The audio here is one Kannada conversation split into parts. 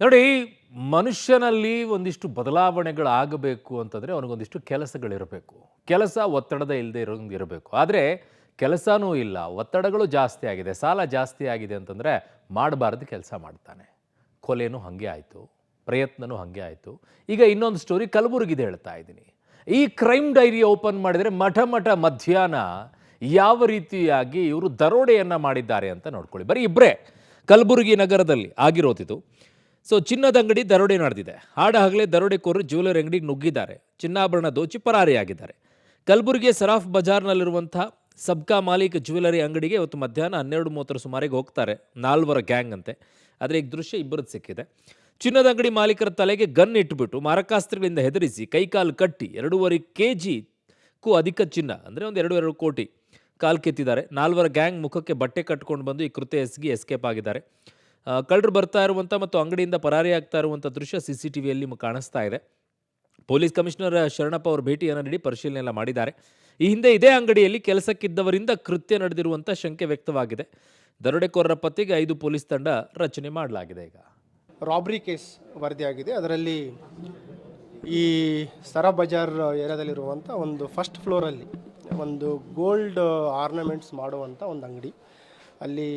ನೋಡಿ, ಮನುಷ್ಯನಲ್ಲಿ ಒಂದಿಷ್ಟು ಬದಲಾವಣೆಗಳಾಗಬೇಕು ಅಂತಂದರೆ ಅವನಿಗೊಂದಿಷ್ಟು ಕೆಲಸಗಳಿರಬೇಕು. ಕೆಲಸ ಒತ್ತಡದ ಇಲ್ಲದೆ ಇರಬೇಕು. ಆದರೆ ಕೆಲಸನೂ ಇಲ್ಲ, ಒತ್ತಡಗಳು ಜಾಸ್ತಿ ಆಗಿದೆ, ಸಾಲ ಜಾಸ್ತಿ ಆಗಿದೆ ಅಂತಂದರೆ ಮಾಡಬಾರ್ದು ಕೆಲಸ ಮಾಡ್ತಾನೆ. ಕೊಲೆನೂ ಹಾಗೆ ಆಯಿತು, ಪ್ರಯತ್ನನೂ ಹಾಗೆ ಆಯಿತು. ಈಗ ಇನ್ನೊಂದು ಸ್ಟೋರಿ ಕಲಬುರಗಿದು ಹೇಳ್ತಾ ಇದ್ದೀನಿ. ಈ ಕ್ರೈಮ್ ಡೈರಿ ಓಪನ್ ಮಾಡಿದರೆ ಮಠ ಮಧ್ಯಾಹ್ನ ಯಾವ ರೀತಿಯಾಗಿ ಇವರು ದರೋಡೆಯನ್ನು ಮಾಡಿದ್ದಾರೆ ಅಂತ ನೋಡ್ಕೊಳ್ಳಿ. ಬರೀ ಇಬ್ಬರೇ ಕಲಬುರಗಿ ನಗರದಲ್ಲಿ ಆಗಿರೋದಿದು. ಸೊ ಚಿನ್ನದ ಅಂಗಡಿ ದರೋಡೆ ನಡೆದಿದೆ. ಹಗಲೇ ದರೋಡೆಕೋರರು ಜ್ಯುವೆಲರಿ ಅಂಗಡಿಗೆ ನುಗ್ಗಿದ್ದಾರೆ. ಚಿನ್ನಾಭರಣ ದೋಚಿ ಪರಾರಿಯಾಗಿದ್ದಾರೆ. ಕಲಬುರಗಿಯ ಸರಾಫ್ ಬಜಾರ್ನಲ್ಲಿರುವಂತಹ ಸಬ್ಕಾ ಮಾಲೀಕ್ ಜ್ಯುವೆಲರಿ ಅಂಗಡಿಗೆ ಇವತ್ತು ಮಧ್ಯಾಹ್ನ 12:30 ಸುಮಾರಿಗೆ ಹೋಗ್ತಾರೆ. 4 ಗ್ಯಾಂಗ್ ಅಂತೆ. ಆದರೆ ಈಗ ದೃಶ್ಯ ಇಬ್ಬರದ್ದು ಸಿಕ್ಕಿದೆ. ಚಿನ್ನದ ಅಂಗಡಿ ಮಾಲೀಕರ ತಲೆಗೆ ಗನ್ ಇಟ್ಬಿಟ್ಟು ಮಾರಕಾಸ್ತ್ರಗಳಿಂದ ಹೆದರಿಸಿ ಕೈಕಾಲು ಕಟ್ಟಿ 2.5 kg ಅಧಿಕ ಚಿನ್ನ ಅಂದರೆ ಒಂದು 2 ಕೋಟಿ ಕಾಲು ಕೆತ್ತಿದ್ದಾರೆ. 4 ಗ್ಯಾಂಗ್ ಮುಖಕ್ಕೆ ಬಟ್ಟೆ ಕಟ್ಕೊಂಡು ಬಂದು ಈ ಕೃತ್ಯ ಎಸಗಿ ಎಸ್ಕೇಪ್ ಆಗಿದ್ದಾರೆ. ಕಳ್ಳರು ಬರ್ತಾ ಇರುವಂಥ ಮತ್ತು ಅಂಗಡಿಯಿಂದ ಪರಾರಿಯಾಗ್ತಾ ಇರುವಂಥ ದೃಶ್ಯ CCTVಯಲ್ಲಿ ಕಾಣಿಸ್ತಾ ಇದೆ. ಪೊಲೀಸ್ ಕಮಿಷನರ್ ಶರಣಪ್ಪ ಅವರು ಭೇಟಿಯನ್ನು ನೀಡಿ ಪರಿಶೀಲನೆ ಎಲ್ಲ ಮಾಡಿದ್ದಾರೆ. ಈ ಹಿಂದೆ ಇದೇ ಅಂಗಡಿಯಲ್ಲಿ ಕೆಲಸಕ್ಕಿದ್ದವರಿಂದ ಕೃತ್ಯ ನಡೆದಿರುವಂಥ ಶಂಕೆ ವ್ಯಕ್ತವಾಗಿದೆ. ದರೋಡೆಕೋರರ ಪತ್ತೆಗೆ 5 ಪೊಲೀಸ್ ತಂಡ ರಚನೆ ಮಾಡಲಾಗಿದೆ. ಈಗ ರಾಬ್ರಿ ಕೇಸ್ ವರದಿಯಾಗಿದೆ. ಅದರಲ್ಲಿ ಈ ಸರಾ ಬಜಾರ್ ಏರಿಯಾದಲ್ಲಿರುವಂಥ ಒಂದು ಫಸ್ಟ್ ಫ್ಲೋರಲ್ಲಿ ಒಂದು ಗೋಲ್ಡ್ ಆರ್ನಮೆಂಟ್ಸ್ ಮಾಡುವಂಥ ಒಂದು ಅಂಗಡಿ, ಅಲ್ಲಿ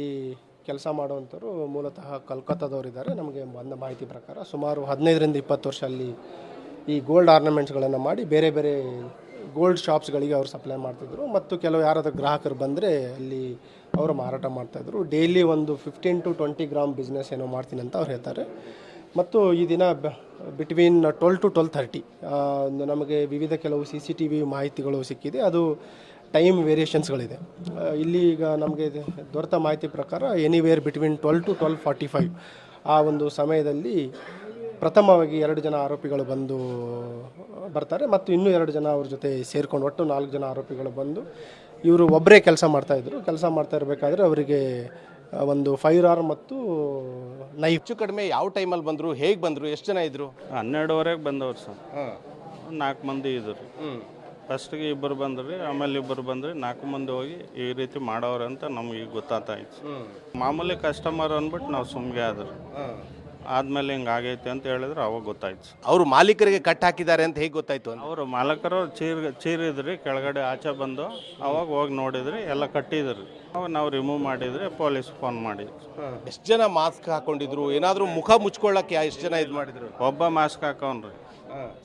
ಕೆಲಸ ಮಾಡುವಂಥವ್ರು ಮೂಲತಃ ಕಲ್ಕತ್ತಾದವರಿದ್ದಾರೆ. ನಮಗೆ ಬಂದ ಮಾಹಿತಿ ಪ್ರಕಾರ ಸುಮಾರು 15ರಿಂದ 20 ವರ್ಷ ಅಲ್ಲಿ ಈ ಗೋಲ್ಡ್ ಆರ್ನಮೆಂಟ್ಸ್ಗಳನ್ನು ಮಾಡಿ ಬೇರೆ ಬೇರೆ ಗೋಲ್ಡ್ ಶಾಪ್ಸ್ಗಳಿಗೆ ಅವರು ಸಪ್ಲೈ ಮಾಡ್ತಿದ್ರು. ಮತ್ತು ಕೆಲವು ಯಾರಾದರೂ ಗ್ರಾಹಕರು ಬಂದರೆ ಅಲ್ಲಿ ಅವರು ಮಾರಾಟ ಮಾಡ್ತಾಯಿದ್ರು. ಡೈಲಿ ಒಂದು 15 to 20 ಗ್ರಾಮ್ ಬಿಸ್ನೆಸ್ ಏನೋ ಮಾಡ್ತೀನಿ ಅಂತ ಅವ್ರು ಹೇಳ್ತಾರೆ. ಮತ್ತು ಈ ದಿನ ಬಿಟ್ವೀನ್ 12 to 12:30 ನಮಗೆ ವಿವಿಧ ಕೆಲವು CCTV ಮಾಹಿತಿಗಳು ಸಿಕ್ಕಿದೆ. ಅದು ಟೈಮ್ ವೇರಿಯೇಷನ್ಸ್ಗಳಿದೆ. ಇಲ್ಲಿ ಈಗ ನಮಗೆ ದೊರೆತ ಮಾಹಿತಿ ಪ್ರಕಾರ ಎನಿವೇರ್ ಬಿಟ್ವೀನ್ 12 to 12:45 ಆ ಒಂದು ಸಮಯದಲ್ಲಿ ಪ್ರಥಮವಾಗಿ 2 ಜನ ಆರೋಪಿಗಳು ಬರ್ತಾರೆ ಮತ್ತು ಇನ್ನೂ 2 ಜನ ಅವ್ರ ಜೊತೆ ಸೇರಿಕೊಂಡು ಒಟ್ಟು 4 ಜನ ಆರೋಪಿಗಳು ಬಂದು ಇವರು ಒಬ್ಬರೇ ಕೆಲಸ ಮಾಡ್ತಾಯಿದ್ರು. ಕೆಲಸ ಮಾಡ್ತಾ ಇರಬೇಕಾದ್ರೆ ಅವರಿಗೆ ಒಂದು ಫೈರ್ ಆರ್ಮ್ ಮತ್ತು ನೈಫ್. ಹೆಚ್ಚು ಕಡಿಮೆ ಯಾವ ಟೈಮಲ್ಲಿ ಬಂದರು, ಹೇಗೆ ಬಂದರು, ಎಷ್ಟು ಜನ ಇದ್ರು? 12:30ಗೆ ಬಂದವ್ರು ಸರ್. 4 ಮಂದಿ ಇದ್ರು. ಫಸ್ಟಿಗೆ ಇಬ್ಬರು ಬಂದ್ರಿ, ಆಮೇಲೆ ಇಬ್ಬರು ಬಂದ್ರಿ, 4 ಮಂದಿ ಹೋಗಿ ಈ ರೀತಿ ಮಾಡೋರು ಅಂತ ನಮ್ಗೆ ಈಗ ಗೊತ್ತಾಯ್ತು. ಮಾಮೂಲಿ ಕಸ್ಟಮರ್ ಅಂದ್ಬಿಟ್ಟು ನಾವು ಸುಮ್ಗೆ ಆದ್ರು. ಆದ್ಮೇಲೆ ಹಿಂಗೆ ಆಗೈತೆ ಅಂತ ಹೇಳಿದ್ರೆ ಅವಾಗ ಗೊತ್ತಾಯ್ತು. ಅವರು ಮಾಲೀಕರಿಗೆ ಕಟ್ ಹಾಕಿದ್ದಾರೆ ಅಂತ ಹೇಗೆ ಗೊತ್ತಾಯ್ತು? ಅವರು ಮಾಲಕರು ಚೀರಿದ್ರಿ, ಕೆಳಗಡೆ ಆಚೆ ಬಂದು ಅವಾಗ ಹೋಗಿ ನೋಡಿದ್ರಿ, ಎಲ್ಲ ಕಟ್ಟಿದ್ರಿ. ಅವಾಗ ನಾವು ರಿಮೂವ್ ಮಾಡಿದ್ರಿ, ಪೊಲೀಸ್ ಫೋನ್ ಮಾಡಿದ್ರಿ. ಎಷ್ಟು ಜನ ಮಾಸ್ಕ್ ಹಾಕೊಂಡಿದ್ರು? ಏನಾದರೂ ಮುಖ ಮುಚ್ಕೊಳ್ಳೋಕೆ ಎಷ್ಟು ಜನ ಇದು ಮಾಡಿದ್ರು? ಒಬ್ಬ ಮಾಸ್ಕ್ ಹಾಕವ್ರಿ,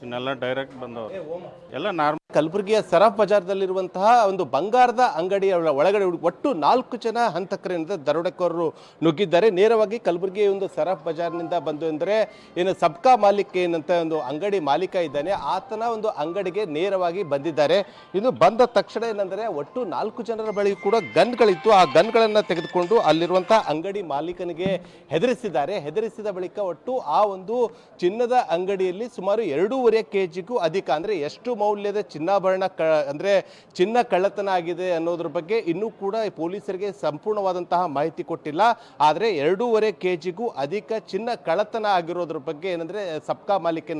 ಇನ್ನೆಲ್ಲ ಡೈರೆಕ್ಟ್ ಬಂದವ್ರು, ಎಲ್ಲ ನಾರ್ಮಲ್. ಕಲಬುರಗಿಯ ಸರಾಫ್ ಬಜಾರ್ದಲ್ಲಿರುವಂತಹ ಒಂದು ಬಂಗಾರದ ಅಂಗಡಿಯ ಒಳಗಡೆ ಒಟ್ಟು 4 ಜನ ಹಂತಕರಿಂದ ದರೋಡೆಕೋರರು ನುಗ್ಗಿದ್ದಾರೆ. ನೇರವಾಗಿ ಕಲಬುರಗಿ ಒಂದು ಸರಾಫ್ ಬಜಾರ್ನಿಂದ ಬಂದು ಅಂದರೆ ಏನು ಸಬ್ಕಾ ಮಾಲಿಕ್ ಏನಂತ ಒಂದು ಅಂಗಡಿ ಮಾಲೀಕ ಇದ್ದಾನೆ, ಆತನ ಒಂದು ಅಂಗಡಿಗೆ ನೇರವಾಗಿ ಬಂದಿದ್ದಾರೆ. ಇನ್ನು ಬಂದ ತಕ್ಷಣ ಏನಂದರೆ ಒಟ್ಟು 4 ಜನರ ಬಳಿ ಕೂಡ ಗನ್ಗಳಿತ್ತು. ಆ ಗನ್ಗಳನ್ನು ತೆಗೆದುಕೊಂಡು ಅಲ್ಲಿರುವಂಥ ಅಂಗಡಿ ಮಾಲೀಕನಿಗೆ ಹೆದರಿಸಿದ್ದಾರೆ. ಹೆದರಿಸಿದ ಬಳಿಕ ಒಟ್ಟು ಆ ಒಂದು ಚಿನ್ನದ ಅಂಗಡಿಯಲ್ಲಿ ಸುಮಾರು 2.5 kg ಅಧಿಕ ಅಂದರೆ ಎಷ್ಟು ಮೌಲ್ಯದ ಚಿನ್ನಾಭರಣ ಅಂದರೆ ಚಿನ್ನ ಕಳ್ಳತನ ಆಗಿದೆ ಅನ್ನೋದ್ರ ಬಗ್ಗೆ ಇನ್ನೂ ಕೂಡ ಪೊಲೀಸರಿಗೆ ಸಂಪೂರ್ಣವಾದಂತಹ ಮಾಹಿತಿ ಕೊಟ್ಟಿಲ್ಲ. ಆದರೆ 2.5 kg ಅಧಿಕ ಚಿನ್ನ ಕಳ್ಳತನ ಆಗಿರೋದ್ರ ಬಗ್ಗೆ ಏನಂದರೆ ಸಬ್ಕಾ ಮಾಲಿಕ್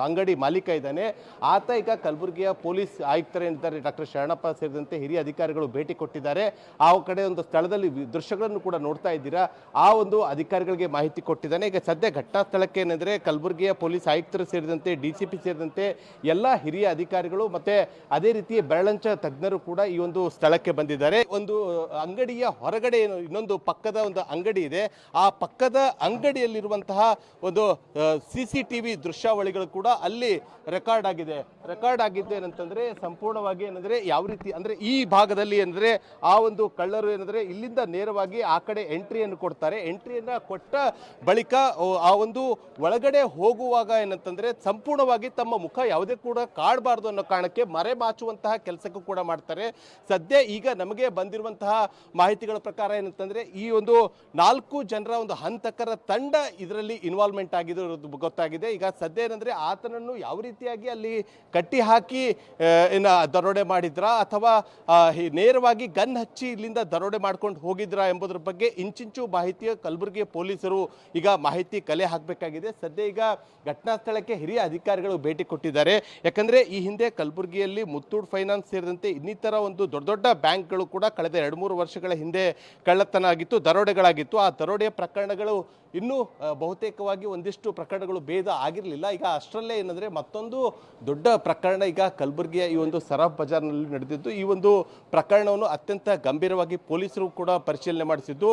ಅಂಗಡಿ ಮಾಲೀಕ ಇದ್ದಾನೆ, ಆತ ಈಗ ಕಲಬುರಗಿಯ ಪೊಲೀಸ್ ಆಯುಕ್ತರೇನಿದ್ದಾರೆ ಡಾಕ್ಟರ್ ಶರಣಪ್ಪ ಸೇರಿದಂತೆ ಹಿರಿಯ ಅಧಿಕಾರಿಗಳು ಭೇಟಿ ಕೊಟ್ಟಿದ್ದಾರೆ. ಆ ಕಡೆ ಒಂದು ಸ್ಥಳದಲ್ಲಿ ದೃಶ್ಯಗಳನ್ನು ಕೂಡ ನೋಡ್ತಾ ಇದ್ದೀರಾ. ಆ ಒಂದು ಅಧಿಕಾರಿಗಳಿಗೆ ಮಾಹಿತಿ ಕೊಟ್ಟಿದ್ದಾನೆ. ಈಗ ಸದ್ಯ ಘಟನಾ ಸ್ಥಳಕ್ಕೆ ಏನಂದರೆ ಕಲಬುರಗಿಯ ಪೊಲೀಸ್ ಆಯುಕ್ತರು ಸೇರಿದಂತೆ DCP ಸೇರಿದಂತೆ ಎಲ್ಲ ಹಿರಿಯ ಅಧಿಕಾರಿಗಳು ಮತ್ತೆ ಅದೇ ರೀತಿ ಬೆರಳಂಚ ತಜ್ಞರು ಕೂಡ ಈ ಒಂದು ಸ್ಥಳಕ್ಕೆ ಬಂದಿದ್ದಾರೆ. ಒಂದು ಅಂಗಡಿಯ ಹೊರಗಡೆ ಇನ್ನೊಂದು ಪಕ್ಕದ ಒಂದು ಅಂಗಡಿ ಇದೆ. ಆ ಪಕ್ಕದ ಅಂಗಡಿಯಲ್ಲಿರುವಂತಹ ಒಂದು CCTV ದೃಶ್ಯಾವಳಿಗಳು ಕೂಡ ಅಲ್ಲಿ ರೆಕಾರ್ಡ್ ಆಗಿದೆ ಏನಂತಂದ್ರೆ ಸಂಪೂರ್ಣವಾಗಿ ಏನಂದ್ರೆ ಯಾವ ರೀತಿ ಅಂದ್ರೆ ಈ ಭಾಗದಲ್ಲಿ ಏನಂದ್ರೆ ಆ ಒಂದು ಕಳ್ಳರು ಏನಂದ್ರೆ ಇಲ್ಲಿಂದ ನೇರವಾಗಿ ಆ ಕಡೆ ಎಂಟ್ರಿಯನ್ನು ಕೊಡ್ತಾರೆ. ಎಂಟ್ರಿಯನ್ನ ಕೊಟ್ಟ ಬಳಿಕ ಆ ಒಂದು ಒಳಗಡೆ ಹೋಗುವಾಗ ಏನಂತಂದ್ರೆ ಸಂಪೂರ್ಣವಾಗಿ ತಮ್ಮ ಮುಖ ಯಾವುದೇ ಕೂಡ ಕಾಡಬಾರ್ದು ಅನ್ನೋ ಕಾರಣಕ್ಕೆ ಮರೆಮಾಚುವಂತಹ ಕೆಲಸಕ್ಕೂ ಕೂಡ ಮಾಡ್ತಾರೆ. ಸದ್ಯ ಈಗ ನಮಗೆ ಬಂದಿರುವಂತಹ ಮಾಹಿತಿಗಳ ಪ್ರಕಾರ ಏನಂತಂದ್ರೆ ಈ ಒಂದು 4 ಜನರ ಒಂದು ಹಂತಕರ ತಂಡ ಇದರಲ್ಲಿ ಇನ್ವಾಲ್ವ್ಮೆಂಟ್ ಆಗಿರೋದು ಗೊತ್ತಾಗಿದೆ. ಈಗ ಸದ್ಯ ಏನಂದ್ರೆ ಆತನನ್ನು ಯಾವ ರೀತಿಯಾಗಿ ಅಲ್ಲಿ ಕಟ್ಟಿ ಹಾಕಿ ದರೋಡೆ ಮಾಡಿದ್ರಾ ಅಥವಾ ನೇರವಾಗಿ ಗನ್ ಹಚ್ಚಿ ಇಲ್ಲಿಂದ ದರೋಡೆ ಮಾಡ್ಕೊಂಡು ಹೋಗಿದ್ರಾ ಎಂಬುದರ ಬಗ್ಗೆ ಇಂಚಿಂಚು ಮಾಹಿತಿಯ ಕಲಬುರಗಿ ಪೊಲೀಸರು ಈಗ ಮಾಹಿತಿ ಕಲೆ ಹಾಕಬೇಕಾಗಿದೆ. ಸದ್ಯ ಈಗ ಘಟನಾ ಸ್ಥಳಕ್ಕೆ ಹಿರಿಯ ಅಧಿಕಾರಿಗಳು ಭೇಟಿ ಕೊಟ್ಟಿದ್ದಾರೆ. ಯಾಕಂದ್ರೆ ಈ ಹಿಂದೆ ಕಲಬುರಗಿ ಕಲಬುರಗಿಯಲ್ಲಿ ಮುತ್ತೂಟ್ ಫೈನಾನ್ಸ್ ಸೇರಿದಂತೆ ಇನ್ನಿತರ ಒಂದು ದೊಡ್ಡ ದೊಡ್ಡ ಬ್ಯಾಂಕ್ಗಳು ಕೂಡ ಕಳೆದ 2-3 ವರ್ಷಗಳ ಹಿಂದೆ ಕಳ್ಳತನ ಆಗಿತ್ತು, ದರೋಡೆಗಳಾಗಿತ್ತು. ಆ ದರೋಡೆಯ ಪ್ರಕರಣಗಳು ಇನ್ನೂ ಬಹುತೇಕವಾಗಿ ಒಂದಿಷ್ಟು ಪ್ರಕರಣಗಳು ಭೇದ ಆಗಿರಲಿಲ್ಲ. ಈಗ ಅಷ್ಟರಲ್ಲೇ ಏನಂದರೆ ಮತ್ತೊಂದು ದೊಡ್ಡ ಪ್ರಕರಣ ಈಗ ಕಲಬುರಗಿಯ ಈ ಒಂದು ಸರಾಫ್ ಬಜಾರ್ನಲ್ಲಿ ನಡೆದಿದ್ದು. ಈ ಒಂದು ಪ್ರಕರಣವನ್ನು ಅತ್ಯಂತ ಗಂಭೀರವಾಗಿ ಪೊಲೀಸರು ಕೂಡ ಪರಿಶೀಲನೆ ಮಾಡಿಸಿದ್ದು.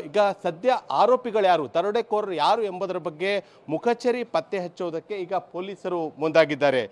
ಈಗ ಸದ್ಯ ಆರೋಪಿಗಳು ಯಾರು, ದರೋಡೆಕೋರರು ಯಾರು ಎಂಬುದರ ಬಗ್ಗೆ ಮುಖಚರಿ ಪತ್ತೆ ಹಚ್ಚುವುದಕ್ಕೆ ಈಗ ಪೊಲೀಸರು ಮುಂದಾಗಿದ್ದಾರೆ.